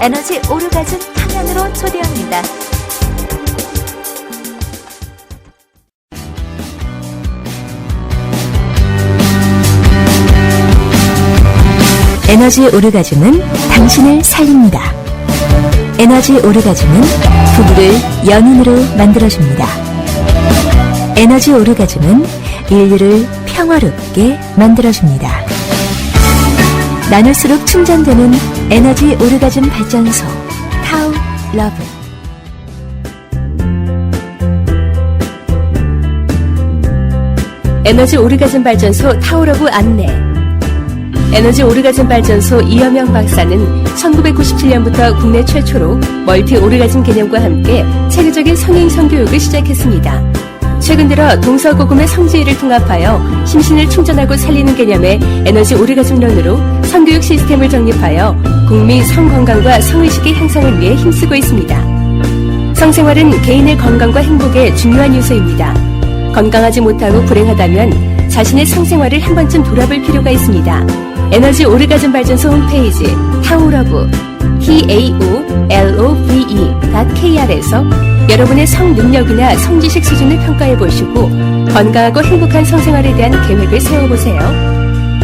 에너지 오르가즘 탕양으로 초대합니다. 에너지 오르가즘은 당신을 살립니다. 에너지 오르가즘은 부부를 연인으로 만들어줍니다. 에너지 오르가즘은 인류를 평화롭게 만들어줍니다. 나눌수록 충전되는 에너지 오르가즘 발전소 타우 러브. 에너지 오르가즘 발전소 타우러브 안내. 에너지 오르가즘 발전소 이여명 박사는 1997년부터 국내 최초로 멀티 오르가즘 개념과 함께 체계적인 성인 성교육을 시작했습니다. 최근 들어 동서고금의 성지위를 통합하여 심신을 충전하고 살리는 개념의 에너지 오르가즘론으로 성교육 시스템을 정립하여 국민 성건강과 성의식의 향상을 위해 힘쓰고 있습니다. 성생활은 개인의 건강과 행복의 중요한 요소입니다. 건강하지 못하고 불행하다면 자신의 성생활을 한 번쯤 돌아볼 필요가 있습니다. 에너지 오르가즘 발전소 홈페이지 타우러브 taolove.kr에서 여러분의 성 능력이나 성지식 수준을 평가해 보시고 건강하고 행복한 성생활에 대한 계획을 세워보세요.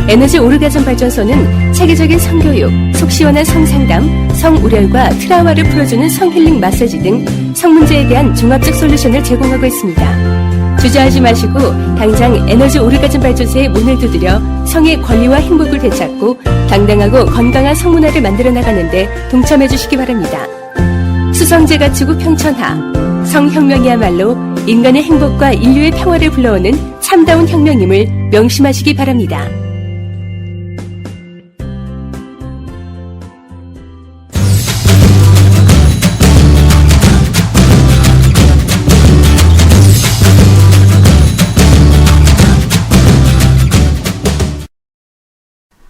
에너지 오르가즘 발전소는 체계적인 성교육, 속 시원한 성상담, 성우렬과 트라우마를 풀어주는 성힐링 마사지 등 성문제에 대한 종합적 솔루션을 제공하고 있습니다. 주저하지 마시고 당장 에너지 오르가즘 발전소의 문을 두드려 성의 권리와 행복을 되찾고 당당하고 건강한 성문화를 만들어 나가는데 동참해 주시기 바랍니다. 수성제가 추구 평천하, 성혁명이야말로 인간의 행복과 인류의 평화를 불러오는 참다운 혁명임을 명심하시기 바랍니다.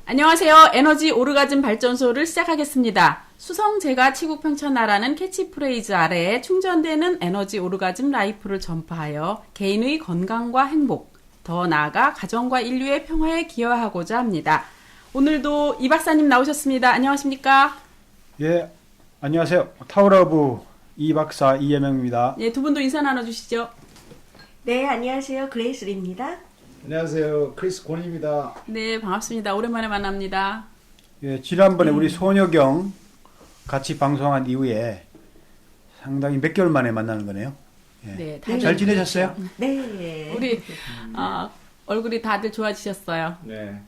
안녕하세요. 에너지 오르가즘 발전소를 시작하겠습니다. 수성제가 치국평천하라는 캐치프레이즈 아래에 충전되는 에너지 오르가즘 라이프를 전파하여 개인의 건강과 행복, 더 나아가 가정과 인류의 평화에 기여하고자 합니다. 오늘도 이 박사님 나오셨습니다. 안녕하십니까? 예, 안녕하세요. 타우러브 이 박사 이여명입니다. 예, 두 분도 인사 나눠주시죠. 네, 안녕하세요. 그레이슬입니다. 안녕하세요. 크리스 곤입니다. 네, 반갑습니다. 오랜만에 만납니다. 예, 지난번에 우리 소녀경 같이 방송한 이후에 상당히 몇 개월 만에 만나는 거네요. 예. 네, 잘 지내셨어요? 네. 우리 얼굴이 다들 좋아지셨어요. 네.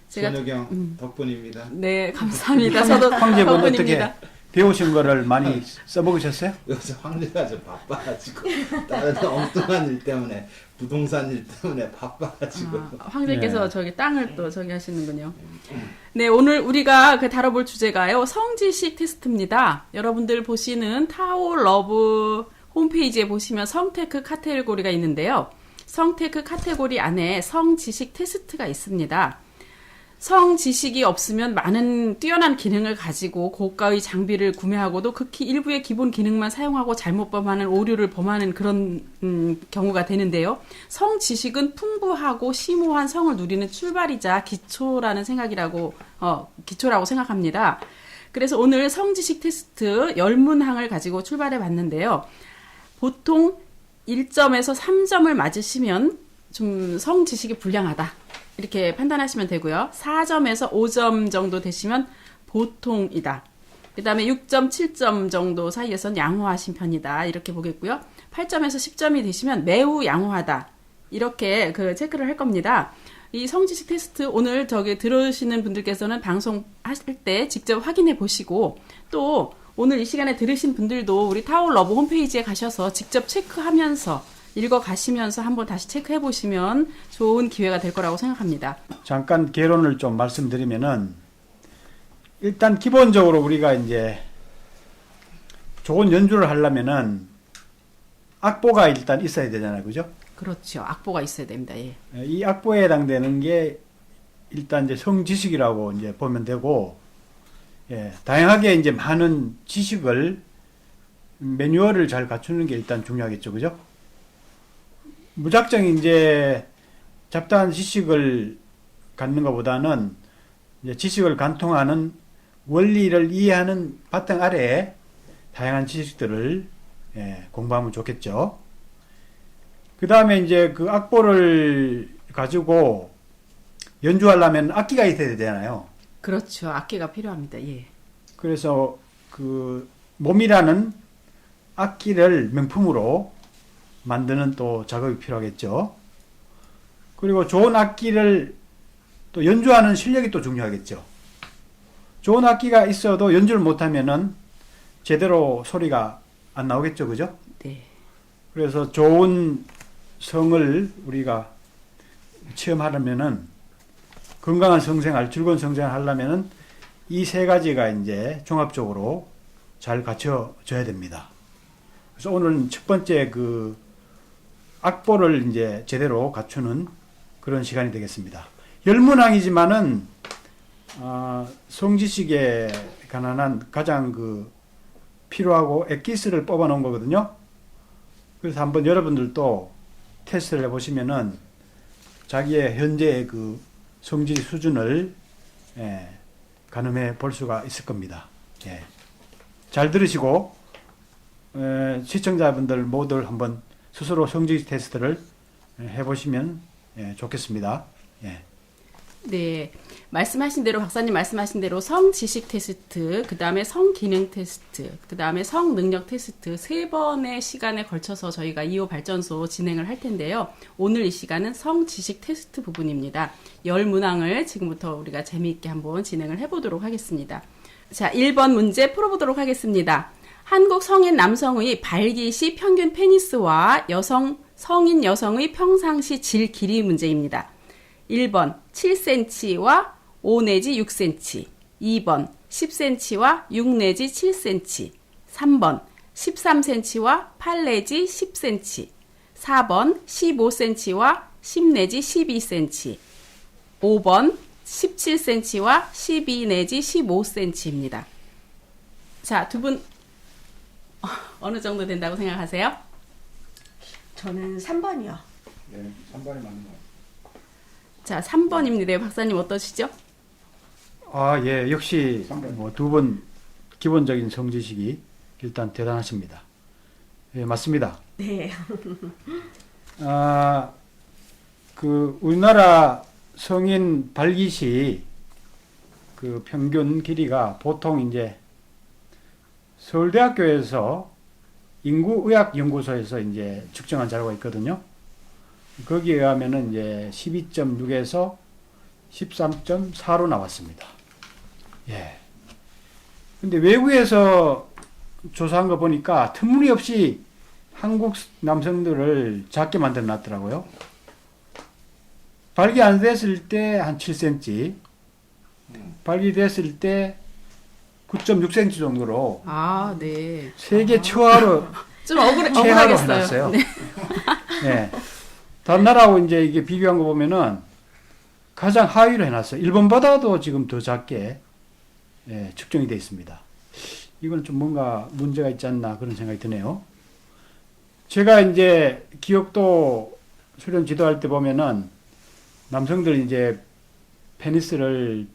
제가 손여경 덕분입니다. 네, 감사합니다. 저도 황제분 어떻게 덕분입니다. 배우신 거를 많이 써먹으셨어요? 요새 황제가 좀 바빠가지고 다른 엉뚱한 일 때문에 부동산 일 때문에 바빠가지고 황제께서 네. 저기 땅을 또 저기 하시는군요. 네, 오늘 우리가 다뤄볼 주제가요. 성지식 테스트입니다. 여러분들 보시는 타오 러브 홈페이지에 보시면 성테크 카테고리가 있는데요. 성테크 카테고리 안에 성지식 테스트가 있습니다. 성지식이 없으면 많은 뛰어난 기능을 가지고 고가의 장비를 구매하고도 극히 일부의 기본 기능만 사용하고 잘못 범하는 오류를 범하는 그런 경우가 되는데요. 성지식은 풍부하고 심오한 성을 누리는 출발이자 기초라는 기초라고 생각합니다. 그래서 오늘 성지식 테스트 10문항을 가지고 출발해 봤는데요. 보통 1점에서 3점을 맞으시면 좀 성지식이 불량하다, 이렇게 판단하시면 되고요. 4점에서 5점 정도 되시면 보통이다. 그 다음에 6점, 7점 정도 사이에선 양호하신 편이다, 이렇게 보겠고요. 8점에서 10점이 되시면 매우 양호하다, 이렇게 체크를 할 겁니다. 이 성지식 테스트 오늘 들으시는 분들께서는 방송하실 때 직접 확인해 보시고, 또 오늘 이 시간에 들으신 분들도 우리 타워 러브 홈페이지에 가셔서 직접 체크하면서 읽어가시면서 한번 다시 체크해 보시면 좋은 기회가 될 거라고 생각합니다. 잠깐 개론을 좀 말씀드리면은, 일단 기본적으로 우리가 이제 좋은 연주를 하려면은 악보가 일단 있어야 되잖아요. 그죠? 그렇죠. 악보가 있어야 됩니다. 예. 이 악보에 해당되는 게 일단 이제 성지식이라고 이제 보면 되고, 예, 다양하게 이제 많은 지식을, 매뉴얼을 잘 갖추는 게 일단 중요하겠죠. 그죠? 무작정 이제 잡다한 지식을 갖는 것보다는 이제 지식을 관통하는 원리를 이해하는 바탕 아래에 다양한 지식들을 공부하면 좋겠죠. 그 다음에 이제 그 악보를 가지고 연주하려면 악기가 있어야 되잖아요. 그렇죠. 악기가 필요합니다. 예. 그래서 그 몸이라는 악기를 명품으로 만드는 또 작업이 필요하겠죠. 그리고 좋은 악기를 또 연주하는 실력이 또 중요하겠죠. 좋은 악기가 있어도 연주를 못하면은 제대로 소리가 안 나오겠죠. 그죠? 네. 그래서 좋은 성을 우리가 체험하려면은 건강한 성생활, 즐거운 성생활 하려면은 이 세 가지가 이제 종합적으로 잘 갖춰져야 됩니다. 그래서 오늘 첫 번째 그 악보를 이제 제대로 갖추는 그런 시간이 되겠습니다. 열문항이지만은 성지식에 관한 가장 그 필요하고 엑기스를 뽑아 놓은 거거든요. 그래서 한번 여러분들도 테스트를 해보시면은 자기의 현재의 그 성지 수준을 가늠해 볼 수가 있을 겁니다. 잘 들으시고 시청자분들 모두 한번 스스로 성지 테스트를 해보시면 좋겠습니다. 네. 말씀하신 대로, 박사님 말씀하신 대로 성지식 테스트, 그 다음에 성기능 테스트, 그 다음에 성능력 테스트 3번의 시간에 걸쳐서 저희가 2호 발전소 진행을 할 텐데요. 오늘 이 시간은 성지식 테스트 부분입니다. 10문항을 지금부터 우리가 재미있게 한번 진행을 해보도록 하겠습니다. 자, 1번 문제 풀어보도록 하겠습니다. 한국 성인 남성의 발기시 평균 페니스와 성인 여성의 평상시 질 길이 문제입니다. 1번 7cm와 5 내지 6cm, 2번 10cm와 6 내지 7cm, 3번 13cm와 8 내지 10cm, 4번 15cm와 10 내지 12cm, 5번 17cm와 12 내지 15cm입니다. 자, 두 분 어느 정도 된다고 생각하세요? 저는 3번이요. 네, 3번이 맞는 거. 자, 3번입니다. 박사님 어떠시죠? 예, 역시 뭐 두 번 기본적인 성지식이 일단 대단하십니다. 예, 맞습니다. 네. 그 우리나라 성인 발기시 그 평균 길이가 보통 이제 서울대학교에서 인구의학연구소에서 이제 측정한 자료가 있거든요. 거기에 의하면은 이제 12.6에서 13.4로 나왔습니다. 예. 근데 외국에서 조사한 거 보니까 터무니없이 한국 남성들을 작게 만들어 놨더라고요. 발기 안 됐을 때 한 7cm, 발기됐을 때 9.6cm 정도로 네. 세계 최하로 좀 최하로 억울하겠어요. 해놨어요. 네. 네. 다른 나라하고 이제 이게 비교한 거 보면은 가장 하위로 해놨어요. 일본보다도 지금 더 작게 측정이 되어 있습니다. 이건 좀 뭔가 문제가 있지 않나 그런 생각이 드네요. 제가 이제 기억도 수련 지도할 때 보면은 남성들 이제 페니스를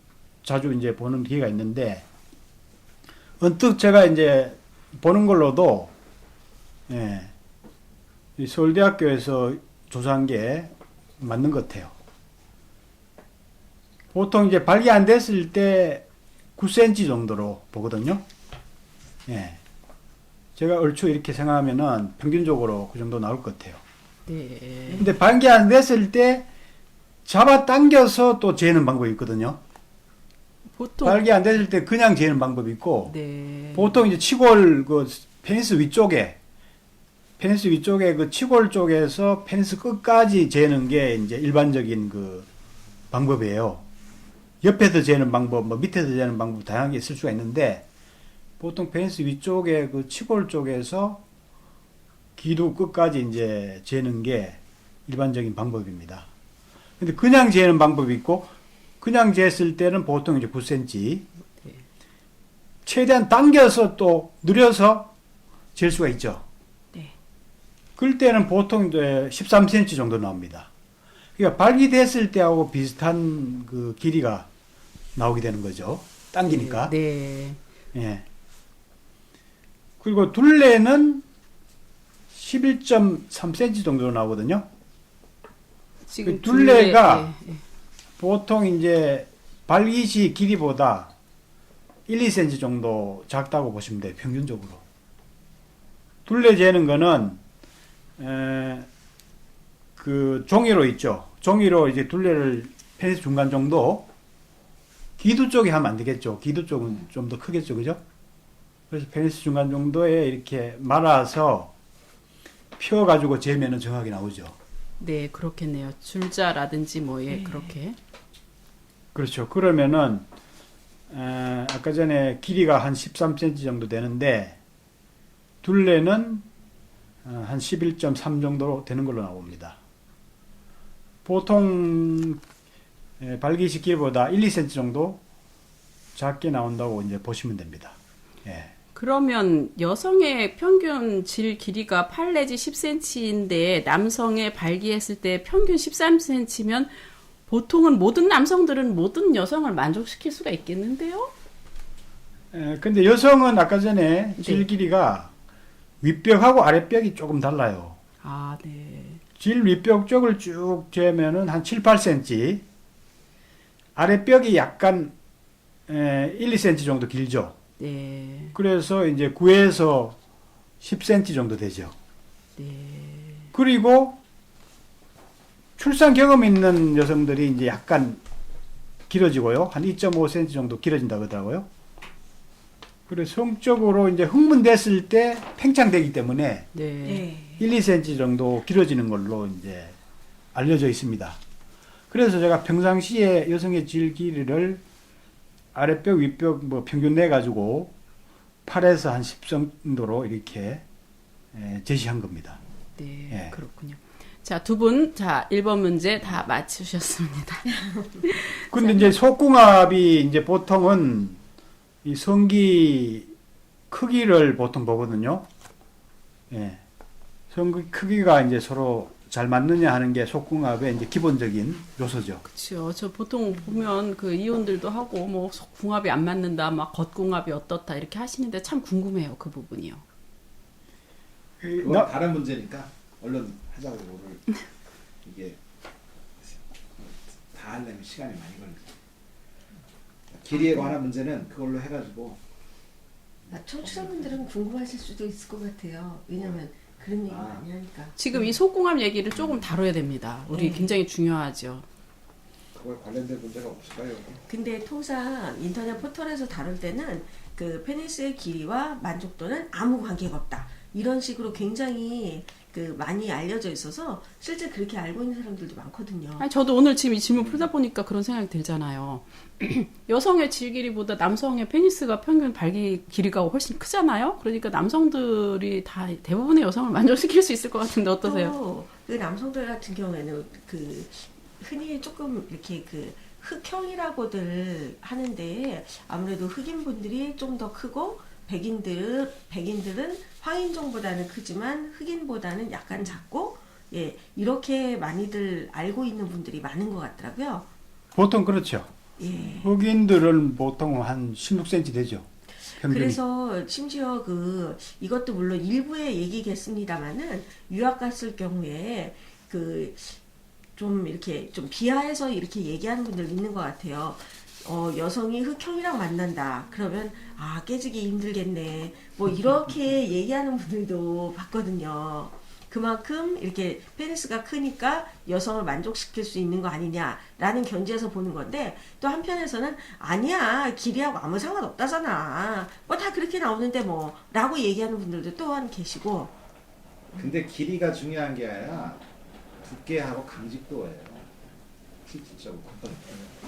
자주 이제 보는 기회가 있는데 언뜻 제가 이제 보는 걸로도 이 서울대학교에서 조사한 게 맞는 것 같아요. 보통 이제 발기 안 됐을 때 9cm 정도로 보거든요. 제가 얼추 이렇게 생각하면은 평균적으로 그 정도 나올 것 같아요. 네. 근데 발기 안 됐을 때 잡아 당겨서 또 재는 방법이 있거든요. 보통 발기 안 됐을 때 그냥 재는 방법이 있고, 네. 보통 이제 치골 그 페니스 위쪽에 그 치골 쪽에서 페니스 끝까지 재는 게 이제 일반적인 그 방법이에요. 옆에서 재는 방법, 뭐 밑에서 재는 방법 다양하게 있을 수가 있는데, 보통 페니스 위쪽에 그 치골 쪽에서 기두 끝까지 이제 재는 게 일반적인 방법입니다. 근데 그냥 재는 방법이 있고, 그냥 쟀을 때는 보통 이제 9cm, 최대한 당겨서 또 늘려서 잴 수가 있죠. 네. 그럴 때는 보통 이제 13cm 정도 나옵니다. 그러니까 발기됐을 때하고 비슷한 그 길이가 나오게 되는 거죠. 당기니까. 네. 예. 그리고 둘레는 11.3cm 정도 나오거든요. 그 둘레가 보통 이제 발기시 길이보다 1, 2cm 정도 작다고 보시면 돼요. 평균적으로. 둘레 재는 거는 그 종이로 있죠. 종이로 이제 둘레를 페니스 중간 정도, 기두 쪽에 하면 안 되겠죠. 기두 쪽은 좀 더 크겠죠. 그죠? 그래서 페니스 중간 정도에 이렇게 말아서 펴가지고 재면은 정확히 나오죠. 네, 그렇겠네요. 줄자라든지 뭐에 그렇게. 그렇죠. 그러면은 아까 전에 길이가 한 13cm 정도 되는데 둘레는 한 11.3 정도 되는 걸로 나옵니다. 보통 발기식 길이보다 1, 2cm 정도 작게 나온다고 이제 보시면 됩니다. 예. 그러면 여성의 평균 질 길이가 8 내지 10cm인데 남성의 발기했을 때 평균 13cm면 보통은 모든 남성들은 모든 여성을 만족시킬 수가 있겠는데요? 근데 여성은 아까 전에 질 길이가 윗벽하고 아랫벽이 조금 달라요. 아, 네. 질 윗벽 쪽을 쭉 재면은 한 7, 8cm, 아랫벽이 약간 1, 2cm 정도 길죠. 네. 그래서 이제 9에서 10cm 정도 되죠. 네. 그리고 출산 경험 있는 여성들이 이제 약간 길어지고요. 한 2.5cm 정도 길어진다고 하더라고요. 그래서 성적으로 이제 흥분됐을 때 팽창되기 때문에 네. 네. 1, 2cm 정도 길어지는 걸로 이제 알려져 있습니다. 그래서 제가 평상시에 여성의 질 길이를 아랫벽, 윗벽 뭐 평균 내 가지고 8에서 한 10 정도로 이렇게 제시한 겁니다. 네. 예. 그렇군요. 자, 두 분, 자, 1번 문제 다 맞추셨습니다. 근데 이제 속궁합이 이제 보통은 이 성기 크기를 보통 보거든요. 예. 성기 크기가 이제 서로 잘 맞느냐 하는 게 속궁합의 이제 기본적인 요소죠. 그렇죠. 저 보통 보면 그 이혼들도 하고 뭐 궁합이 안 맞는다, 막 겉궁합이 어떻다 이렇게 하시는데 참 궁금해요. 그 부분이요. 그건 다른 문제니까 얼른 하자고 오늘 이게 다 하려면 시간이 많이 걸리죠. 길이에 관한 문제는 그걸로 해가지고 청취자분들은 궁금하실 수도 있을 것 같아요. 왜냐면 그런 얘기 많이 하니까. 지금 이 속궁합 얘기를 조금 다뤄야 됩니다. 우리 네. 굉장히 중요하죠. 그거에 관련된 문제가 없을까요? 근데 통상 인터넷 포털에서 다룰 때는 그 페니스의 길이와 만족도는 아무 관계가 없다. 이런 식으로 굉장히 그 많이 알려져 있어서 실제 그렇게 알고 있는 사람들도 많거든요. 아니, 저도 오늘 지금 이 질문 풀다 보니까 그런 생각이 들잖아요. 여성의 질 길이보다 남성의 페니스가 평균 발기 길이가 훨씬 크잖아요. 그러니까 남성들이 다 대부분의 여성을 만족시킬 수 있을 것 같은데 어떠세요? 또 그 남성들 같은 경우에는 그 흔히 조금 이렇게 그 흑형이라고들 하는데 아무래도 흑인분들이 좀 더 크고 백인들은 황인종보다는 크지만 흑인보다는 약간 작고 예 이렇게 많이들 알고 있는 분들이 많은 것 같더라고요. 보통 그렇죠. 예. 흑인들은 보통 한 16cm 되죠. 평균이. 그래서 심지어 그 이것도 물론 일부의 얘기겠습니다만은 유학 갔을 경우에 그 좀 이렇게 좀 비하해서 이렇게 얘기하는 분들 있는 것 같아요. 여성이 흑형이랑 만난다. 그러면 아 깨지기 힘들겠네. 뭐 이렇게 얘기하는 분들도 봤거든요. 그만큼 이렇게 페니스가 크니까 여성을 만족시킬 수 있는 거 아니냐라는 견지에서 보는 건데 또 한편에서는 아니야 길이하고 아무 상관없다잖아. 뭐 다 그렇게 나오는데 뭐 라고 얘기하는 분들도 또한 계시고. 근데 길이가 중요한 게 아니라 두께하고 강직도예요.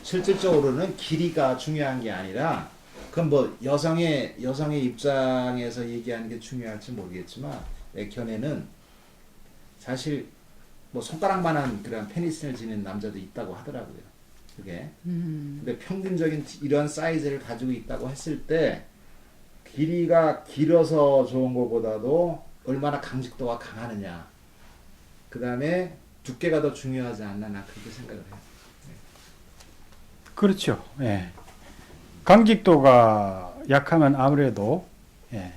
실질적으로는 길이가 중요한 게 아니라 그건 뭐 여성의 입장에서 얘기하는 게 중요할지 모르겠지만 액현에는 사실 뭐 손가락만한 그런 페니스를 지닌 남자도 있다고 하더라고요. 그게. 근데 평균적인 이런 사이즈를 가지고 있다고 했을 때 길이가 길어서 좋은 것보다도 얼마나 강직도가 강하느냐. 그 다음에 두께가 더 중요하지 않나 나 그렇게 생각을 해요. 그렇죠. 예. 강직도가 약하면 아무래도 예,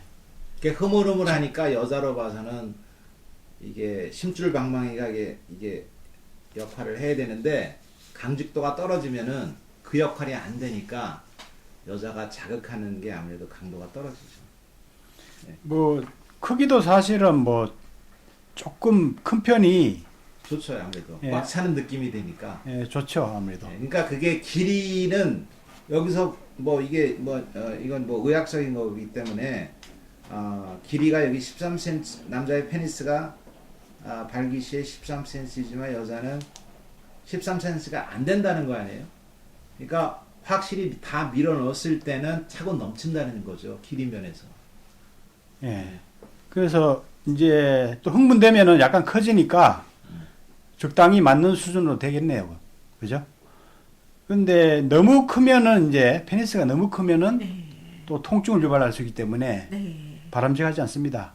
이게 흐물흐물하니까 여자로 봐서는 이게 심줄방망이가 이게 역할을 해야 되는데 강직도가 떨어지면은 그 역할이 안 되니까 여자가 자극하는 게 아무래도 강도가 떨어지죠. 뭐 크기도 사실은 뭐 조금 큰 편이 좋죠, 아무래도 예. 꽉 차는 느낌이 되니까. 예, 좋죠 아무래도. 그러니까 그게 길이는 여기서 뭐 이게 이건 뭐 의학적인 거기 때문에 길이가 여기 13cm 남자의 페니스가 발기 시에 13cm지만 여자는 13cm가 안 된다는 거 아니에요? 그러니까 확실히 다 밀어 넣었을 때는 차고 넘친다는 거죠, 길이 면에서. 예. 그래서 이제 또 흥분되면은 약간 커지니까 적당히 맞는 수준으로 되겠네요. 그죠? 근데 너무 크면은 이제 페니스가 너무 크면은 또 통증을 유발할 수 있기 때문에 네. 바람직하지 않습니다.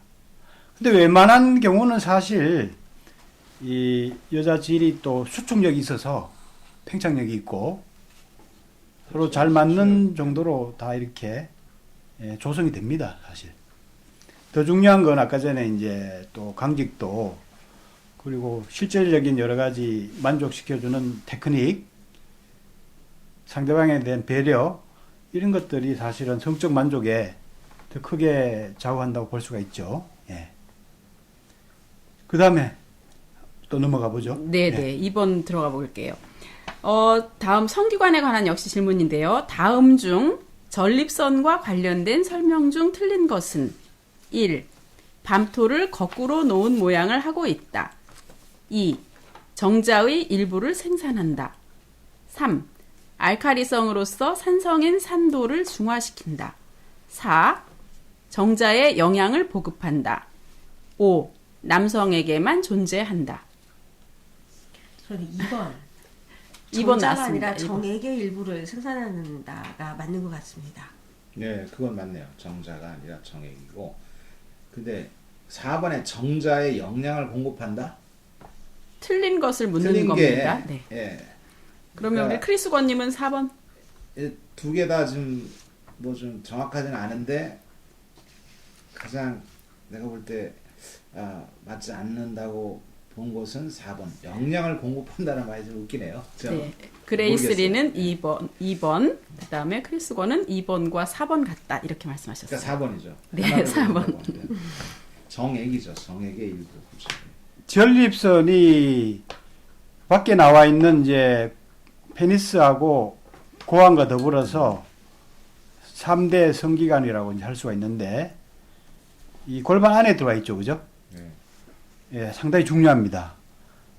근데 웬만한 경우는 사실 이 여자 질이 또 수축력이 있어서 팽창력이 있고 서로 잘 맞는 정도로 다 이렇게 조성이 됩니다, 사실. 더 중요한 건 아까 전에 이제 또 강직도 그리고 실질적인 여러 가지 만족시켜주는 테크닉, 상대방에 대한 배려 이런 것들이 사실은 성적 만족에 더 크게 좌우한다고 볼 수가 있죠. 예. 그 다음에 또 넘어가 보죠. 네네. 2번 들어가 볼게요. 다음 성기관에 관한 역시 질문인데요. 다음 중 전립선과 관련된 설명 중 틀린 것은 1. 밤토를 거꾸로 놓은 모양을 하고 있다. 2. 정자의 일부를 생산한다. 3. 알카리성으로서 산성인 산도를 중화시킨다. 4. 정자에 영양을 보급한다. 5. 남성에게만 존재한다. 저는 2번. 2번 정자가 나왔습니다. 아니라 2번. 정액의 일부를 생산한다가 맞는 것 같습니다. 네, 그건 맞네요. 정자가 아니라 정액이고. 근데 4번에 정자에 영양을 공급한다? 틀린 것을 묻는 틀린 겁니다. 게, 네. 예. 그러면 그러니까 우리 크리스권님은 4번. 두 개 다 좀 뭐 좀 정확하지는 않은데 가장 내가 볼 때 맞지 않는다고 본 것은 4번. 영양을 공급한다는 말이 좀 웃기네요. 네. 그레이스리는 모르겠어요. 2번, 그 다음에 크리스권은 2번과 4번 같다. 이렇게 말씀하셨어요. 그러니까 4번이죠. 네, 4번. 정액이죠. 정액의 일부. 그렇죠. 전립선이 밖에 나와 있는 이제 페니스하고 고환과 더불어서 3대 성기관이라고 이제 할 수가 있는데 이 골반 안에 들어와 있죠. 그죠? 네. 예, 상당히 중요합니다.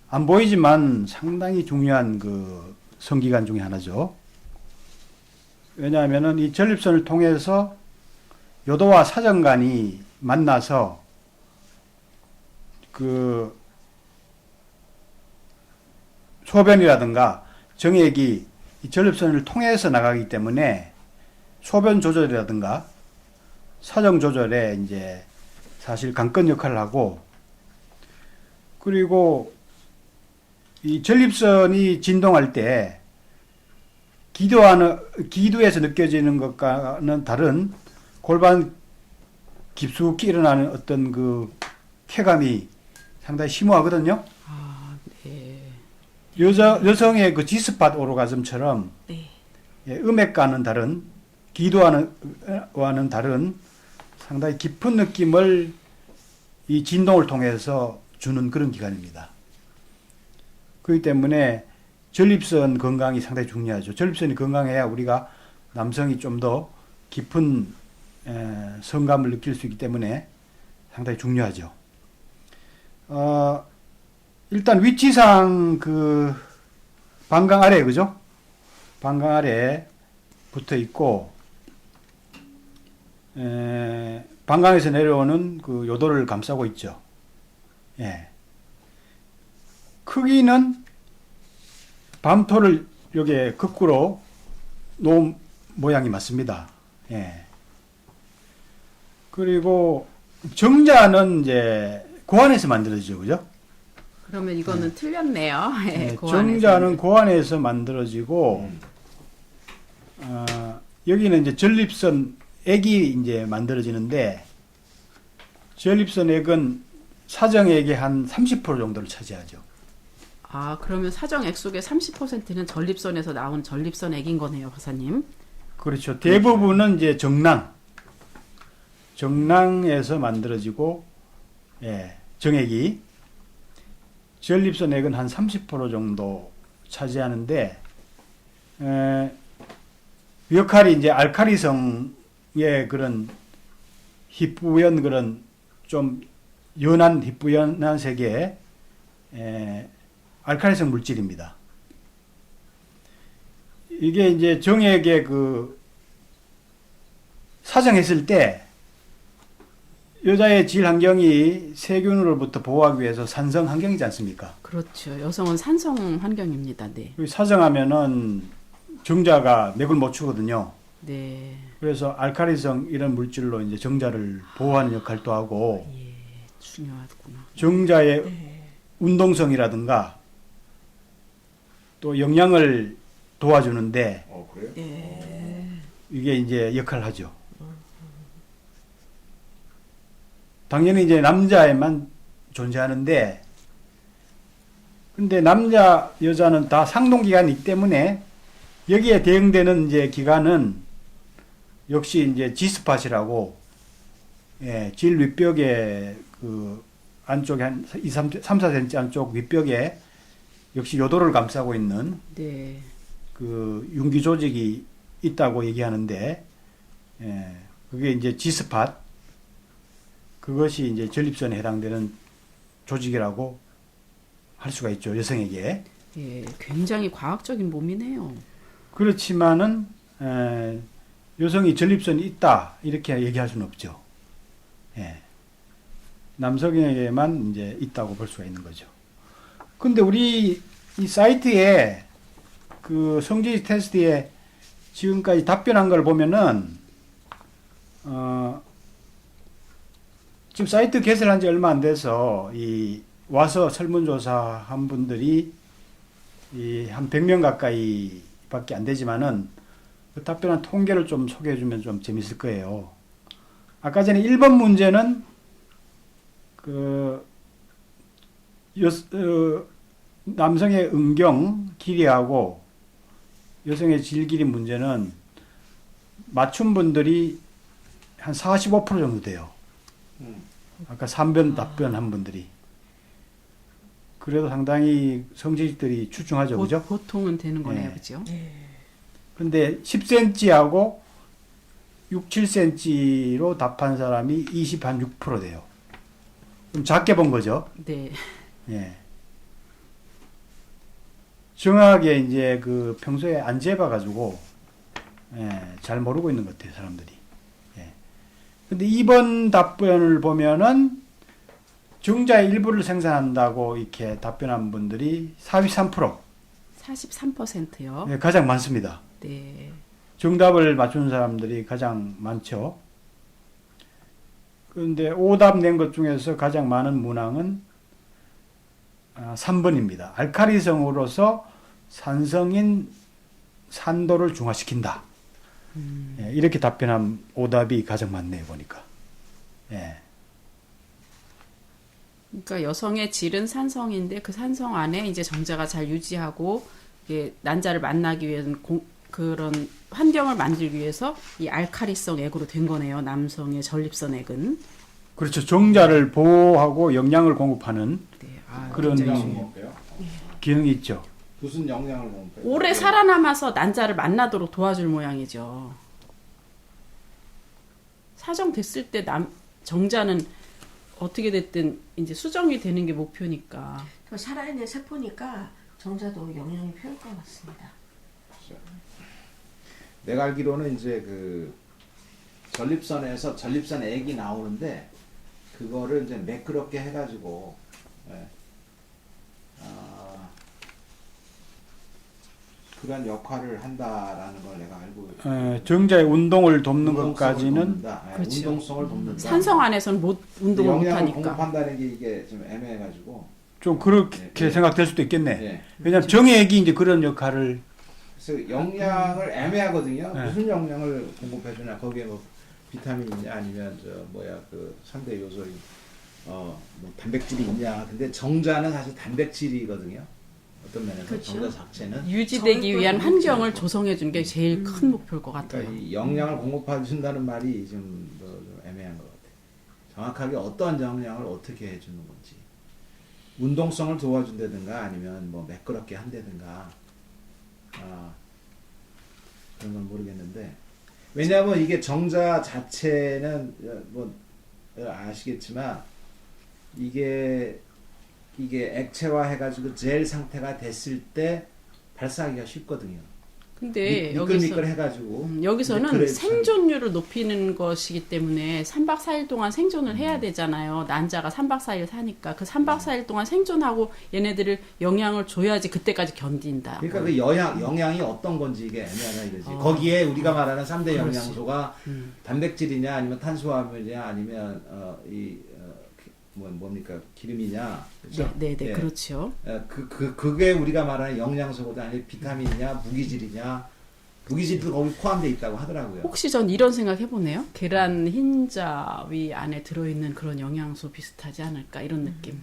안 보이지만 상당히 중요한 그 성기관 중에 하나죠. 왜냐하면은 이 전립선을 통해서 요도와 사정관이 만나서 그 소변이라든가 정액이 이 전립선을 통해서 나가기 때문에 소변 조절이라든가 사정 조절에 이제 사실 관건 역할을 하고, 그리고 이 전립선이 진동할 때 기도에서 느껴지는 것과는 다른 골반 깊숙이 일어나는 어떤 그 쾌감이 상당히 심오하거든요. 아, 네. 여성의 그 지스팟 오르가즘처럼 네. 예, 음액과는 다른, 기도와는 다른 상당히 깊은 느낌을 이 진동을 통해서 주는 그런 기관입니다. 그렇기 때문에 전립선 건강이 상당히 중요하죠. 전립선이 건강해야 우리가 남성이 좀 더 깊은 성감을 느낄 수 있기 때문에 상당히 중요하죠. 일단 위치상 그 방광 아래, 그죠? 방광 아래 붙어 있고, 방광에서 내려오는 그 요도를 감싸고 있죠. 예. 크기는 밤토를 여기에 거꾸로 놓은 모양이 맞습니다. 예. 그리고 정자는 이제 고안에서 만들어지죠, 그죠? 그러면 이거는 틀렸네요. 네, 예, 고안에서. 정자는 고안에서 만들어지고, 여기는 이제 전립선 액이 이제 만들어지는데 전립선 액은 사정액의 한 30% 정도를 차지하죠. 아, 그러면 사정액 속의 30%는 전립선에서 나온 전립선 액인 거네요, 박사님. 그렇죠. 대부분은 이제 정낭에서 만들어지고, 예, 정액이 전립선 액은 한 30% 정도 차지하는데, 역할이 이제 알카리성의 그런 희뿌연 그런 좀 연한 희뿌연한 색의 알카리성 물질입니다. 이게 이제 정액의 그 사정했을 때 여자의 질 환경이 세균으로부터 보호하기 위해서 산성 환경이지 않습니까? 그렇죠. 여성은 산성 환경입니다. 네. 사정하면은 정자가 맥을 못 추거든요. 네. 그래서 알카리성 이런 물질로 이제 정자를 보호하는 역할도 하고 예, 중요하구나. 정자의 네. 운동성이라든가 또 영양을 도와주는데 그래요? 네. 이게 이제 역할을 하죠. 당연히 이제 남자에만 존재하는데 근데 남자 여자는 다 상동기관이기 때문에 여기에 대응되는 이제 기관은 역시 이제 G스팟이라고, 예, 질 윗벽에 그 안쪽에 한 3, 4cm 안쪽 윗벽에 역시 요도를 감싸고 있는 네. 그 융기 조직이 있다고 얘기하는데, 예, 그게 이제 G스팟, 그것이 이제 전립선에 해당되는 조직이라고 할 수가 있죠, 여성에게. 예, 굉장히 과학적인 몸이네요. 그렇지만은 여성이 전립선이 있다 이렇게 얘기할 수는 없죠. 예. 남성에게만 이제 있다고 볼 수가 있는 거죠. 근데 우리 이 사이트에 그 성지 테스트에 지금까지 답변한 걸 보면은 지금 사이트 개설한 지 얼마 안 돼서 이 와서 설문조사 한 분들이 이 한 100명 가까이 밖에 안 되지만은 그 답변한 통계를 좀 소개해 주면 좀 재밌을 거예요. 아까 전에 1번 문제는 그 남성의 음경 길이하고 여성의 질 길이 문제는 맞춘 분들이 한 45% 정도 돼요. 아까 3번 답변한 분들이. 그래도 상당히 성지식들이 출중하죠, 그죠? 보통은 되는 거네요, 네. 그죠? 근데 10cm하고 6, 7cm로 답한 사람이 26% 돼요. 좀 작게 본 거죠. 네. 예. 정확하게 이제 그 평소에 안 재봐가지고, 예, 잘 모르고 있는 것 같아요, 사람들이. 예. 근데 2번 답변을 보면은 정자의 일부를 생산한다고 이렇게 답변한 분들이 43%. 43%요. 예, 가장 많습니다. 네. 정답을 맞춘 사람들이 가장 많죠. 그런데 오답 낸 것 중에서 가장 많은 문항은 3번입니다. 알카리성으로서 산성인 산도를 중화시킨다. 예, 이렇게 답변한 오답이 가장 많네요, 보니까. 예. 그러니까 여성의 질은 산성인데 그 산성 안에 이제 정자가 잘 유지하고 이게 난자를 만나기 위한 그런 환경을 만들기 위해서 이 알카리성 액으로 된 거네요. 남성의 전립선 액은. 그렇죠. 정자를 보호하고 영양을 공급하는 네. 아, 그런 굉장히 영양을 중요해요. 먹게요? 기능이 있죠. 무슨 영양을 먹어요? 오래 살아남아서 난자를 만나도록 도와줄 모양이죠. 사정됐을 때 정자는 어떻게 됐든 이제 수정이 되는 게 목표니까. 살아있는 세포니까 정자도 영향이 필요할 것 같습니다. 내가 알기로는 이제 그 전립선에서 전립선 액이 나오는데 그거를 이제 매끄럽게 해가지고 예. 그런 역할을 한다라는 걸 내가 알고 정자의 운동을 돕는 운동성을 것까지는 돕는다. 예, 그렇죠. 운동성을 돕는다. 산성 안에서는 운동을 못 영양을 하니까. 공급한다는 게 이게 좀 애매해가지고 좀 그렇게 예. 생각될 수도 있겠네. 예. 왜냐하면 정액이 이제 그런 역할을 그래서 영양을 애매하거든요. 네. 무슨 영양을 공급해주나 거기에 뭐 비타민이냐 아니면 그 상대 요소인 뭐 단백질이 있냐. 근데 정자는 사실 단백질이거든요. 어떤 면에서 그렇죠. 정자 자체는 유지되기 위한 저희 환경을 조성해 주는 게 제일 큰 목표일 것 같아요. 그러니까 이 영양을 공급해 준다는 말이 좀 애매한 것 같아요. 정확하게 어떠한 영양을 어떻게 해주는 건지, 운동성을 도와준다든가 아니면 뭐 매끄럽게 한다든가 그런 건 모르겠는데, 왜냐하면 이게 정자 자체는 뭐 아시겠지만 이게 액체화 해가지고 젤 상태가 됐을 때 발사하기가 쉽거든요. 근데 미끌미끌 해가지고 여기서는 그래, 생존율을 높이는 것이기 때문에 3박 4일 동안 생존을 해야 되잖아요. 난자가 3박 4일 사니까 그 3박 4일 동안 생존하고 얘네들을 영양을 줘야지 그때까지 견딘다. 그러니까 그 영양이 어떤 건지 이게 애매하다 이거지. 거기에 우리가 말하는 3대 영양소가 단백질이냐 아니면 탄수화물이냐 아니면 뭡니까 기름이냐. 그렇죠? 네, 예. 그렇죠. 그게 우리가 말하는 영양소보다 아니면 비타민이냐 무기질이냐. 무기질도 거기 포함되어 있다고 하더라고요. 혹시 전 이런 생각 해보네요. 계란 흰자위 안에 들어있는 그런 영양소 비슷하지 않을까 이런 느낌.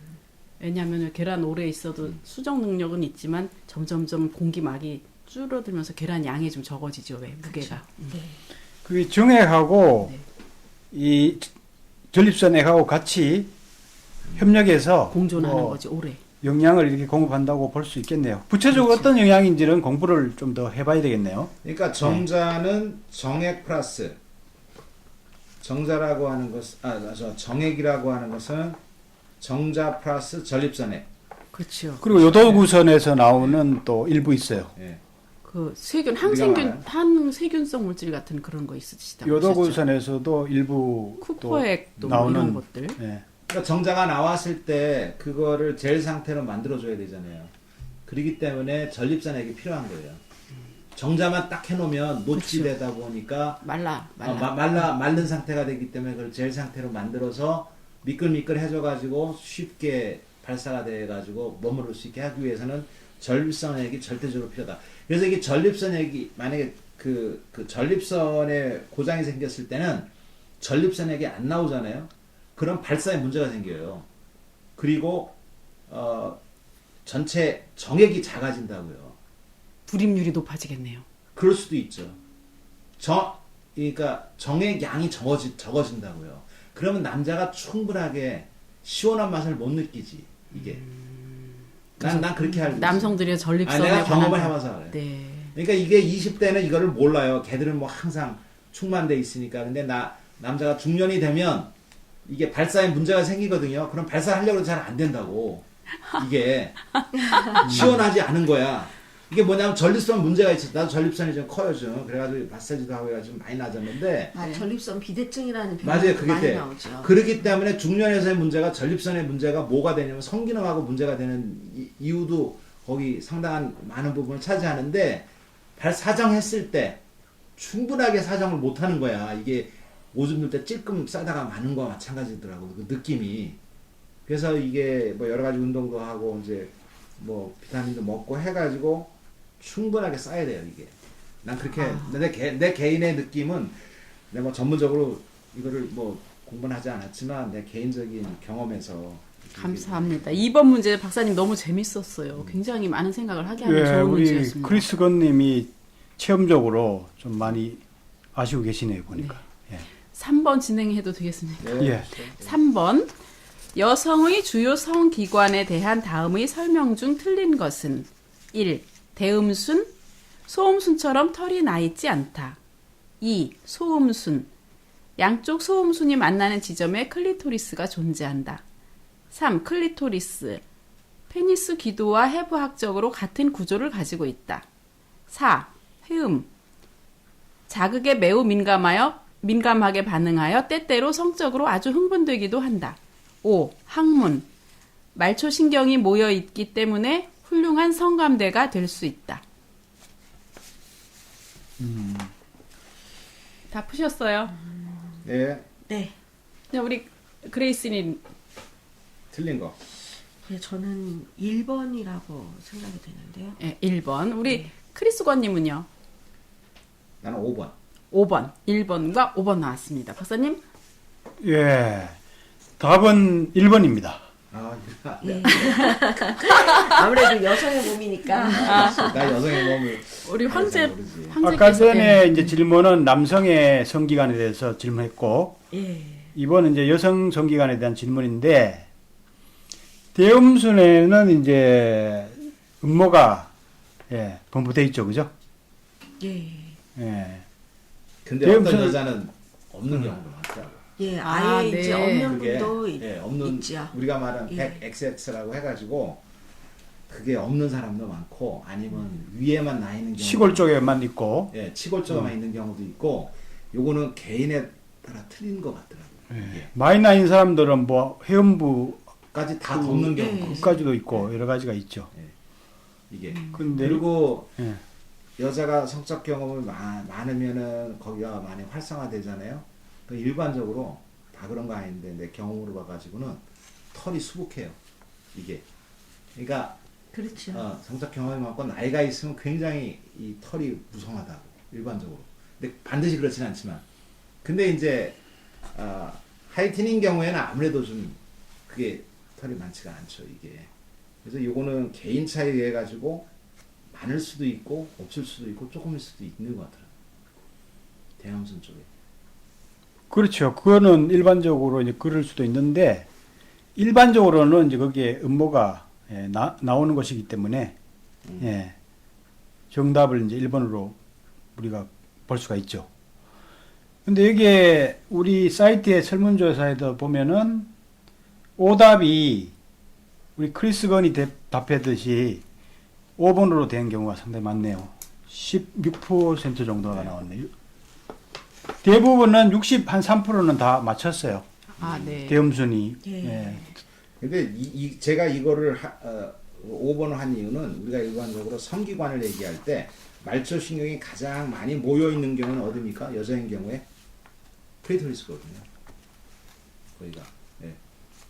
왜냐하면 계란 오래 있어도 수정 능력은 있지만 점점점 공기막이 줄어들면서 계란 양이 좀 적어지죠. 왜 무게가. 그 정액하고 네. 이 전립선액하고 같이 협력해서 공존하는 뭐 거지 오래. 영양을 이렇게 공급한다고 볼 수 있겠네요. 구체적으로 어떤 영양인지는 공부를 좀 더 해봐야 되겠네요. 그러니까 정자는 정액 플러스 정자라고 하는 것, 정액이라고 하는 것은 정자 플러스 전립선액. 그렇죠. 그리고 요도구선에서 나오는 또 일부 있어요. 예. 그 세균 말하는? 항세균성 물질 같은 그런 거 있으시다고 하셨죠? 요도구선에서도 일부 쿠퍼액도 또 뭐 나오는 이런 것들. 예. 그러니까 정자가 나왔을 때 그거를 젤 상태로 만들어줘야 되잖아요. 그렇기 때문에 전립선액이 필요한 거예요. 정자만 딱 해놓으면 노출되다 보니까 마른 상태가 되기 때문에 그걸 젤 상태로 만들어서 미끌미끌 해줘가지고 쉽게 발사가 돼가지고 머무를 수 있게 하기 위해서는 전립선액이 절대적으로 필요하다. 그래서 이게 전립선액이 만약에 그 전립선에 고장이 생겼을 때는 전립선액이 안 나오잖아요. 그럼 발사에 문제가 생겨요. 그리고 전체 정액이 작아진다고요. 불임률이 높아지겠네요. 그럴 수도 있죠. 그러니까 정액 양이 적어진다고요. 그러면 남자가 충분하게 시원한 맛을 못 느끼지 이게. 난 그렇게 알고 있어. 남성들이 전립선에 내가 경험을 관한- 해봐서 그래. 네. 그러니까 이게 20대는 이거를 몰라요. 걔들은 뭐 항상 충만돼 있으니까. 근데 남자가 중년이 되면 이게 발사에 문제가 생기거든요. 그럼 발사하려고 해도 잘 안 된다고. 이게 시원하지 않은 거야. 이게 뭐냐면 전립선 문제가 있어. 나도 전립선이 좀 커요 좀. 그래가지고 마사지도 하고 해가지고 많이 낮았는데. 전립선 비대증이라는 맞아요. 병이 그게 많이 돼. 나오죠. 그렇기 때문에 중년에서의 문제가 전립선의 문제가 뭐가 되냐면 성기능하고 문제가 되는 이유도 거기 상당한 많은 부분을 차지하는데 사정했을 때 충분하게 사정을 못하는 거야. 이게 오줌 눌 때 찔끔 싸다가 마는 거와 마찬가지더라고. 그 느낌이. 그래서 이게 뭐 여러 가지 운동도 하고 이제 뭐 비타민도 먹고 해가지고 충분하게 쌓아야 돼요 이게. 난 그렇게 내 개인의 느낌은 내가 뭐 전문적으로 이거를 뭐 공부는 하지 않았지만 내 개인적인 경험에서 감사합니다. 2번 문제 박사님 너무 재밌었어요. 굉장히 많은 생각을 하게 하는 예, 좋은 우리 문제였습니다. 크리스 건님이 체험적으로 좀 많이 아시고 계시네요 보니까. 3번 진행해도 되겠습니까? 예. 3번 여성의 주요 성기관에 대한 다음의 설명 중 틀린 것은 1. 대음순, 소음순처럼 털이 나 있지 않다. 2. 소음순, 양쪽 소음순이 만나는 지점에 클리토리스가 존재한다. 3. 클리토리스, 페니스 기도와 해부학적으로 같은 구조를 가지고 있다. 4. 회음, 자극에 매우 민감하게 반응하여 때때로 성적으로 아주 흥분되기도 한다. 5. 항문, 말초신경이 모여 있기 때문에 훌륭한 성감대가 될 수 있다. 다 푸셨어요? 네. 네. 자, 우리 그레이스님 틀린 거. 저는 1번이라고 생각이 되는데요. 네, 1번. 우리 크리스건님은요? 나는 5번. 5번, 1번과 5번 나왔습니다. 박사님? 예. 답은 1번입니다. 아, 예. 아무래도 여성의 몸이니까. 나 여성의 몸을 우리 잘 모르지. 아까 황제께서 전에 이제 질문은 남성의 성기관에 대해서 질문했고, 예. 이번은 이제 여성 성기관에 대한 질문인데, 대음순에는 이제 음모가 예, 분포되어 있죠, 그죠? 예. 예. 근데 대음순- 어떤 여자는 없는 경우도 많더라고. 예, 아, 아예 네. 이제 없는 그게 분도 예, 없는 있지요. 우리가 말하는 예. 100XX라고 해가지고 그게 없는 사람도 많고 아니면 위에만 나 있는 경우 시골 쪽에만 있고, 예, 치골 쪽에만 있는 경우도 있고 요거는 개인에 따라 틀린 것 같더라고요. 이게 마이너인 사람들은 뭐 회음부 까지 다 덮는 예. 경우도 있어요. 끝까지도 있고 여러 가지가 있죠. 이게 근데 그리고 예. 여자가 성적 경험을 많으면은 거기가 많이 활성화되잖아요. 그 일반적으로 다 그런 거 아닌데 내 경험으로 봐가지고는 털이 수북해요. 이게 그러니까 그렇죠. 성적 경험이 많고 나이가 있으면 굉장히 이 털이 무성하다고 일반적으로. 근데 반드시 그렇진 않지만 근데 이제 하이틴인 경우에는 아무래도 좀 그게 털이 많지가 않죠 이게. 그래서 요거는 개인 차이에 가지고 많을 수도 있고 없을 수도 있고 조금일 수도 있는 것 같아요. 대암순 쪽에. 그렇죠. 그거는 일반적으로 이제 그럴 수도 있는데, 일반적으로는 이제 거기에 음모가 예, 나오는 것이기 때문에, 예, 정답을 이제 1번으로 우리가 볼 수가 있죠. 근데 여기에 우리 사이트의 설문조사에도 보면은 오답이 우리 크리스건이 답했듯이 5번으로 된 경우가 상당히 많네요. 16% 정도가 나왔네요. 대부분은 3%는 다 맞췄어요. 아, 네. 대음순이. 예. 예. 근데 제가 이거를 5번을 한 이유는 우리가 일반적으로 성기관을 얘기할 때 말초신경이 가장 많이 모여 있는 경우는 어디입니까? 여자인 경우에 클리토리스거든요. 거기가. 예.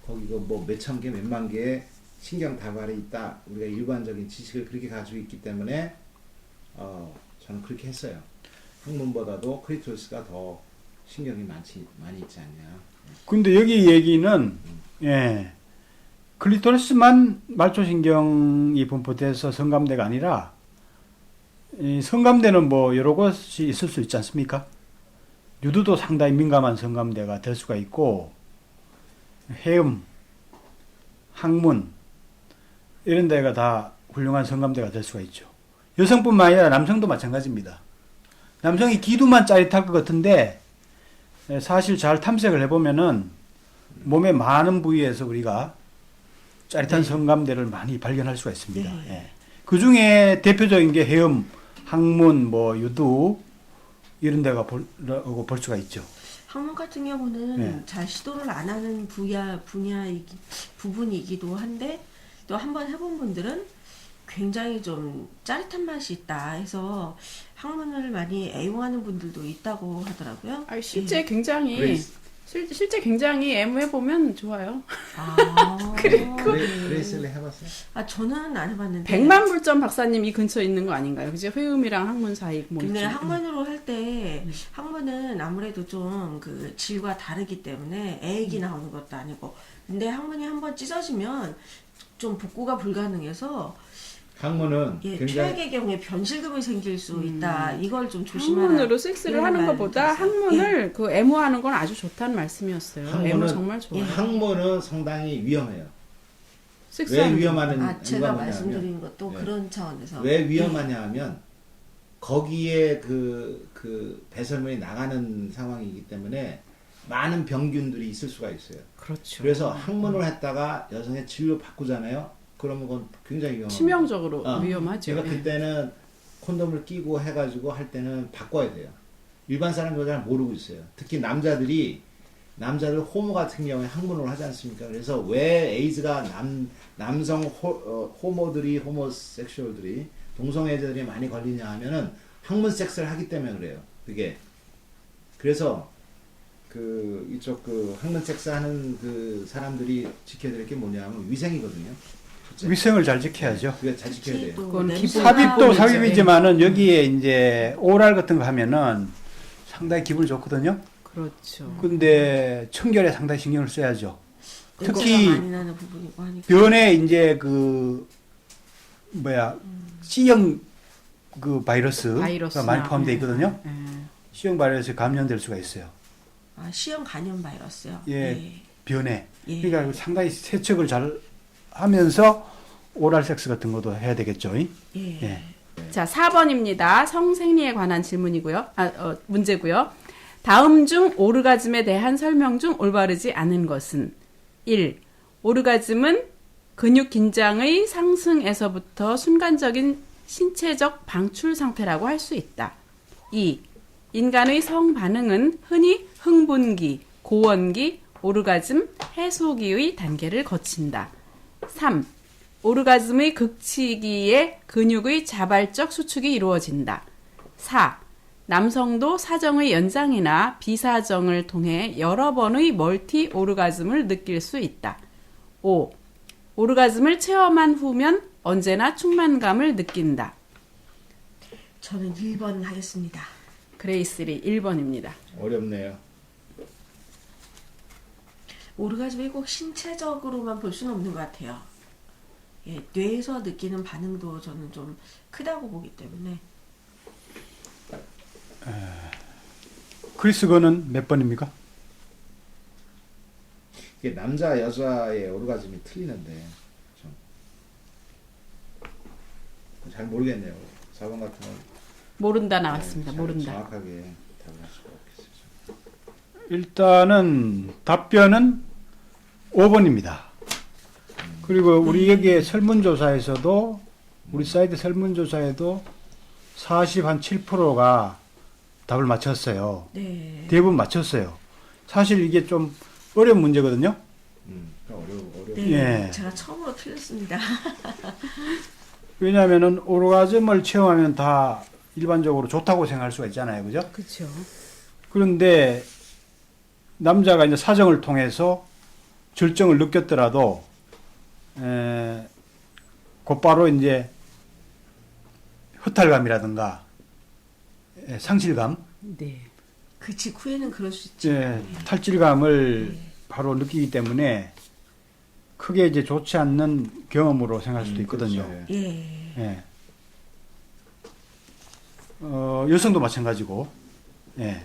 거기가 뭐 몇천 개, 몇만 개의 신경 다발이 있다. 우리가 일반적인 지식을 그렇게 가지고 있기 때문에 저는 그렇게 했어요. 항문보다도 클리토리스가 더 신경이 많이 있지 않냐. 근데 여기 얘기는, 예, 클리토리스만 말초신경이 분포돼서 성감대가 아니라, 이 성감대는 뭐 여러 곳이 있을 수 있지 않습니까? 유두도 상당히 민감한 성감대가 될 수가 있고, 해음, 항문, 이런 데가 다 훌륭한 성감대가 될 수가 있죠. 여성뿐만 아니라 남성도 마찬가지입니다. 남성이 기두만 짜릿할 것 같은데, 사실 잘 탐색을 해보면은 몸의 많은 부위에서 우리가 짜릿한 성감대를 많이 발견할 수가 있습니다. 네. 예. 그 중에 대표적인 게 해음, 항문, 뭐 유두 이런 데가 볼 수가 있죠. 항문 같은 경우는 네. 잘 시도를 안 하는 부분이기도 한데 또 한번 해본 분들은 굉장히 좀 짜릿한 맛이 있다 해서 항문을 많이 애용하는 분들도 있다고 하더라고요. 아, 실제 굉장히 그레이스. 실제 굉장히 애무해 보면 좋아요. 아, 그레이스를 해봤어요? 저는 안 해봤는데. 100만 불점 박사님 이 근처에 있는 거 아닌가요? 그죠? 회음이랑 항문 사이 뭐 근데 있지. 항문으로 할 때 항문은 아무래도 좀 그 질과 다르기 때문에 애액이 나오는 것도 아니고 근데 항문이 한번 찢어지면 좀 복구가 불가능해서 항문은 예, 굉장히 최악의 경우에 변실금이 생길 수 있다. 이걸 좀 조심하라. 항문으로 섹스를 하는 것보다 항문을 그 애무하는 건 아주 좋다는 말씀이었어요. 애무 정말 좋아요. 항문은 상당히 위험해요. 왜 섹스하는 위험하는 제가 이유가 말씀드린 뭐냐면 것도 네. 그런 차원에서 왜 위험하냐 하면 거기에 그 배설물이 나가는 상황이기 때문에 많은 병균들이 있을 수가 있어요. 그렇죠. 그래서 항문을 했다가 여성의 진로 바꾸잖아요. 그러면 그건 굉장히 위험해요. 치명적으로 위험하죠. 그러니까 예. 그때는 콘돔을 끼고 해가지고 할 때는 바꿔야 돼요. 일반 사람들 잘 모르고 있어요. 특히 남자들 호모 같은 경우에 항문을 하지 않습니까? 그래서 왜 에이즈가 남성 호모들이 호모섹슈얼들이 동성애자들이 많이 걸리냐 하면은 항문 섹스를 하기 때문에 그래요. 그게 그래서 이쪽 항문 섹스 하는 그 사람들이 지켜야 될 게 뭐냐면 위생이거든요. 위생을 잘 지켜야죠. 그게 잘 지켜야 돼요. 그건 기본 삽입도 기본이죠. 삽입이지만은 여기에 이제 오랄 같은 거 하면은 상당히 기분이 좋거든요. 그렇죠. 근데 청결에 상당히 신경을 써야죠. 특히 특히 많이 나는 부분이고 하니까. 변에 이제 C형 그 바이러스가 바이러스나, 많이 포함되어 있거든요. 예. C형 바이러스에 감염될 수가 있어요. 아, 시형 간염 바이러스요. 예. 변에. 예. 그러니까 상당히 세척을 잘 하면서 오랄 섹스 같은 것도 해야 되겠죠. 예. 예. 자, 4번입니다. 성생리에 관한 질문이고요. 문제고요. 다음 중 오르가즘에 대한 설명 중 올바르지 않은 것은 1. 오르가즘은 근육 긴장의 상승에서부터 순간적인 신체적 방출 상태라고 할 수 있다. 2. 인간의 성 반응은 흔히 흥분기, 고원기, 오르가즘, 해소기의 단계를 거친다. 3. 오르가즘의 극치기에 근육의 자발적 수축이 이루어진다. 4. 남성도 사정의 연장이나 비사정을 통해 여러 번의 멀티 오르가즘을 느낄 수 있다. 5. 오르가즘을 체험한 후면 언제나 충만감을 느낀다. 저는 1번 하겠습니다. 그레이스리 1번입니다. 어렵네요. 오르가즘이 꼭 신체적으로만 볼 수는 없는 것 같아요. 예, 뇌에서 느끼는 반응도 저는 좀 크다고 보기 때문에 크리스건은 몇 번입니까? 이게 남자 여자의 오르가즘이 틀리는데 좀 잘 모르겠네요. 4번 같은 건 모른다 나왔습니다. 모른다. 정확하게 답을 할 수가 없겠어요. 일단은 답변은 5번입니다. 그리고 우리 여기에 설문조사에서도 우리 사이트 설문조사에도 47%가 답을 맞췄어요. 네. 대부분 맞췄어요. 사실 이게 좀 어려운 문제거든요. 어려워. 네, 예. 제가 처음으로 틀렸습니다. 왜냐하면은 오르가즘을 체험하면 다 일반적으로 좋다고 생각할 수가 있잖아요. 그죠? 그렇죠. 그런데 남자가 이제 사정을 통해서 절정을 느꼈더라도 곧바로 이제 허탈감이라든가 상실감, 네. 그 직후에는 그럴 수 있죠. 탈질감을 바로 느끼기 때문에 크게 이제 좋지 않는 경험으로 생각할 수도 있거든요. 그렇죠. 예. 예. 여성도 마찬가지고. 예.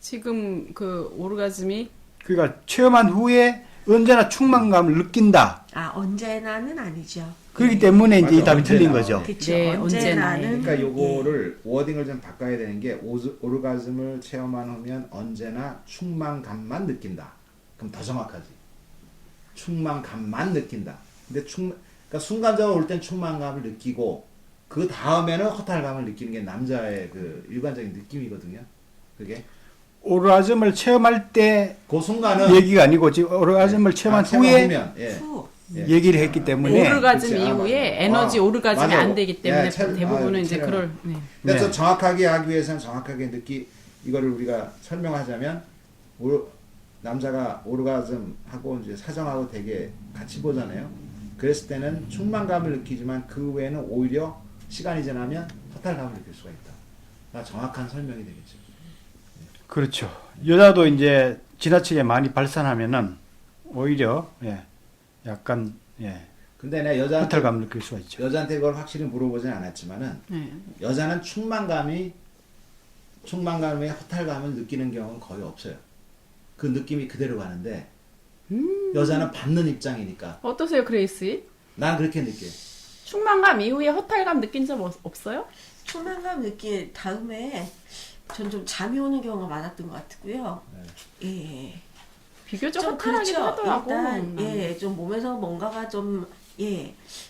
지금 그 오르가즘이 그러니까 체험한 후에 언제나 충만감을 느낀다. 아, 언제나는 아니죠. 그렇기 때문에 이제 이 맞아, 답이 틀린 언제나. 거죠. 그렇죠. 네, 언제나는 그러니까 요거를 워딩을 좀 바꿔야 되는 게 오르가즘을 체험한 후면 언제나 충만감만 느낀다. 그럼 더 정확하지. 충만감만 느낀다. 근데 그러니까 순간적으로 올 땐 충만감을 느끼고 그 다음에는 허탈감을 느끼는 게 남자의 그 일반적인 느낌이거든요. 그게 오르가즘을 체험할 때 그 순간은 얘기가 아니고 지금 오르가즘을 체험한 후에 후면 예. 후. 예. 얘기를 했기 때문에 오르가즘 그치, 이후에 맞아. 에너지 오르가즘이 맞아. 안 되기 때문에 예, 대부분은 이제 체력. 그럴 네. 그래서 네. 정확하게 하기 위해서는 정확하게 이거를 우리가 설명하자면 남자가 오르가즘 하고 이제 사정하고 되게 같이 보잖아요. 그랬을 때는 충만감을 느끼지만 그 외에는 오히려 시간이 지나면 허탈감을 느낄 수가 있다. 그러니까 정확한 설명이 되겠죠. 그렇죠. 여자도 이제 지나치게 많이 발산하면은 오히려 약간 근데 내가 여자한테 허탈감을 느낄 수가 있죠. 여자한테 그걸 확실히 물어보진 않았지만은 네. 여자는 충만감에 허탈감을 느끼는 경우는 거의 없어요. 그 느낌이 그대로 가는데 여자는 받는 입장이니까 어떠세요, 그레이스? 난 그렇게 느껴요. 충만감 이후에 허탈감 느낀 적 없어요? 충만감 느낀 다음에 전 좀 잠이 오는 경우가 많았던 것 같고요. 예. 비교적 좀 허탈하기도 그렇죠. 하더라고. 일단 좀 몸에서 뭔가가 좀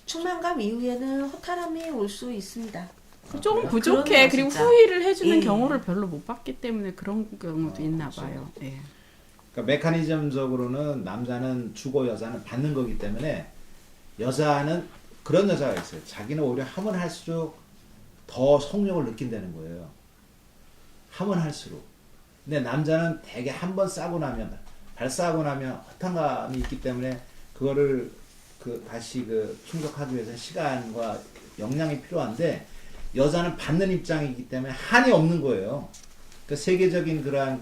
충만감 이후에는 허탈함이 올 수 있습니다. 조금 그러네요, 부족해. 그리고 진짜. 후회를 해주는 예. 경우를 별로 못 봤기 때문에 그런 경우도 있나 그렇죠. 봐요. 예. 그러니까 메커니즘적으로는 남자는 주고 여자는 받는 거기 때문에 여자는 그런 여자가 있어요. 자기는 오히려 하면 할수록 더 성욕을 느낀다는 거예요. 하면 할수록. 근데 남자는 되게 한 번 싸고 나면 발싸고 나면 허탈감이 있기 때문에 그거를 다시 충족하기 위해서 시간과 역량이 필요한데 여자는 받는 입장이기 때문에 한이 없는 거예요. 그 세계적인 그러한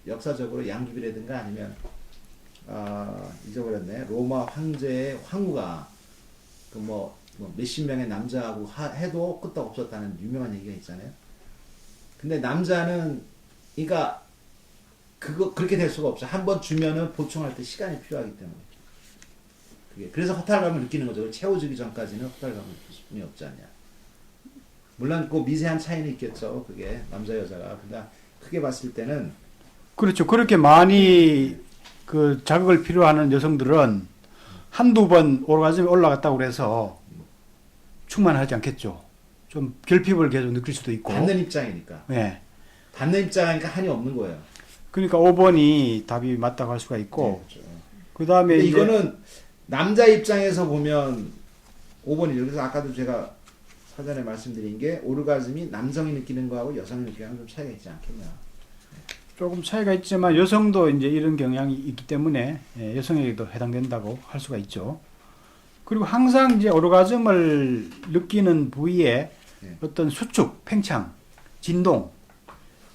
역사적으로 양귀비라든가 아니면 잊어버렸네. 로마 황제의 황후가 뭐 몇십 명의 남자하고 해도 끄떡 없었다는 유명한 얘기가 있잖아요. 근데 남자는 그러니까 그렇게 될 수가 없어. 한번 주면은 보충할 때 시간이 필요하기 때문에. 그래서 허탈감을 느끼는 거죠. 채워주기 전까지는 허탈감을 느낄 수는 없지 않냐. 물론 그 미세한 차이는 있겠죠. 그게 남자 여자가. 근데 크게 봤을 때는 그렇죠. 그렇게 많이 자극을 필요하는 여성들은 한두 번 오르가즘이 올라갔다고 그래서 충만하지 않겠죠. 좀 결핍을 계속 느낄 수도 있고. 받는 입장이니까. 네. 받는 입장이니까 한이 없는 거예요. 그러니까 5번이 답이 맞다고 할 수가 있고. 네, 그렇죠. 그다음에 이제 이거는 남자 입장에서 보면 5번이죠. 그래서 아까도 제가 사전에 말씀드린 게 오르가즘이 남성이 느끼는 거하고 여성이 느끼는 거하고 좀 차이가 있지 않겠냐. 조금 차이가 있지만 여성도 이제 이런 경향이 있기 때문에 여성에게도 해당된다고 할 수가 있죠. 그리고 항상 이제 오르가즘을 느끼는 부위에 네. 어떤 수축, 팽창, 진동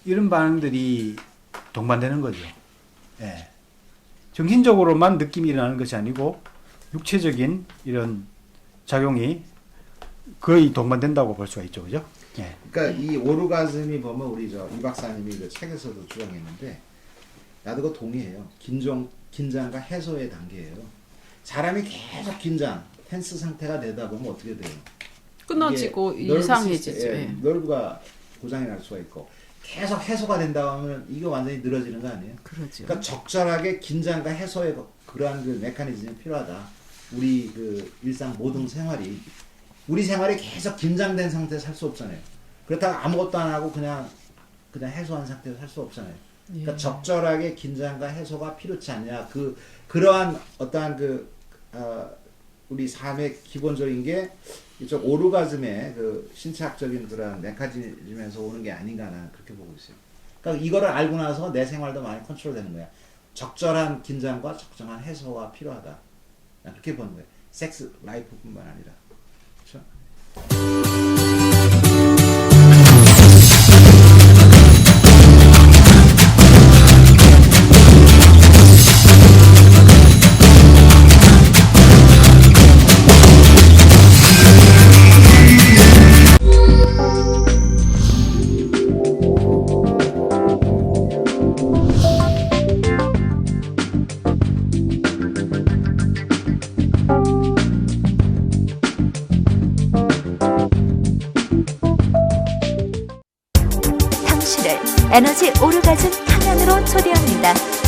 이런 반응들이 동반되는 거죠. 예. 정신적으로만 느낌이 일어나는 것이 아니고 육체적인 이런 작용이 거의 동반된다고 볼 수가 있죠, 그죠? 예. 그러니까 이 오르가즘이 보면 우리 이 박사님이 그 책에서도 주장했는데 나도 그거 동의해요. 긴장과 해소의 단계예요. 사람이 계속 긴장, 텐스 상태가 되다 보면 어떻게 돼요? 끊어지고 이게 nerve 이상해지죠. system, 예. nerve가 고장이 날 수가 있고 계속 해소가 된다 하면 이게 완전히 늘어지는 거 아니에요? 그러죠. 그러니까 적절하게 긴장과 해소의 그러한 메커니즘이 필요하다. 우리 일상 모든 생활이 우리 생활이 계속 긴장된 상태에서 살 수 없잖아요. 그렇다고 아무것도 안 하고 그냥 해소한 상태에서 살 수 없잖아요. 그러니까 적절하게 긴장과 해소가 필요치 않냐. 그러한 어떠한 우리 삶의 기본적인 게 이쪽 오르가즘의 신체학적인 그런 메커니즘에서 오는 게 아닌가 나는 그렇게 보고 있어요. 그러니까 이거를 알고 나서 내 생활도 많이 컨트롤되는 거야. 적절한 긴장과 적정한 해소가 필요하다. 난 그렇게 보는 거예요. 섹스 라이프뿐만 아니라. 그렇죠? 당신을 에너지 오르가즘 탕양으로 초대합니다.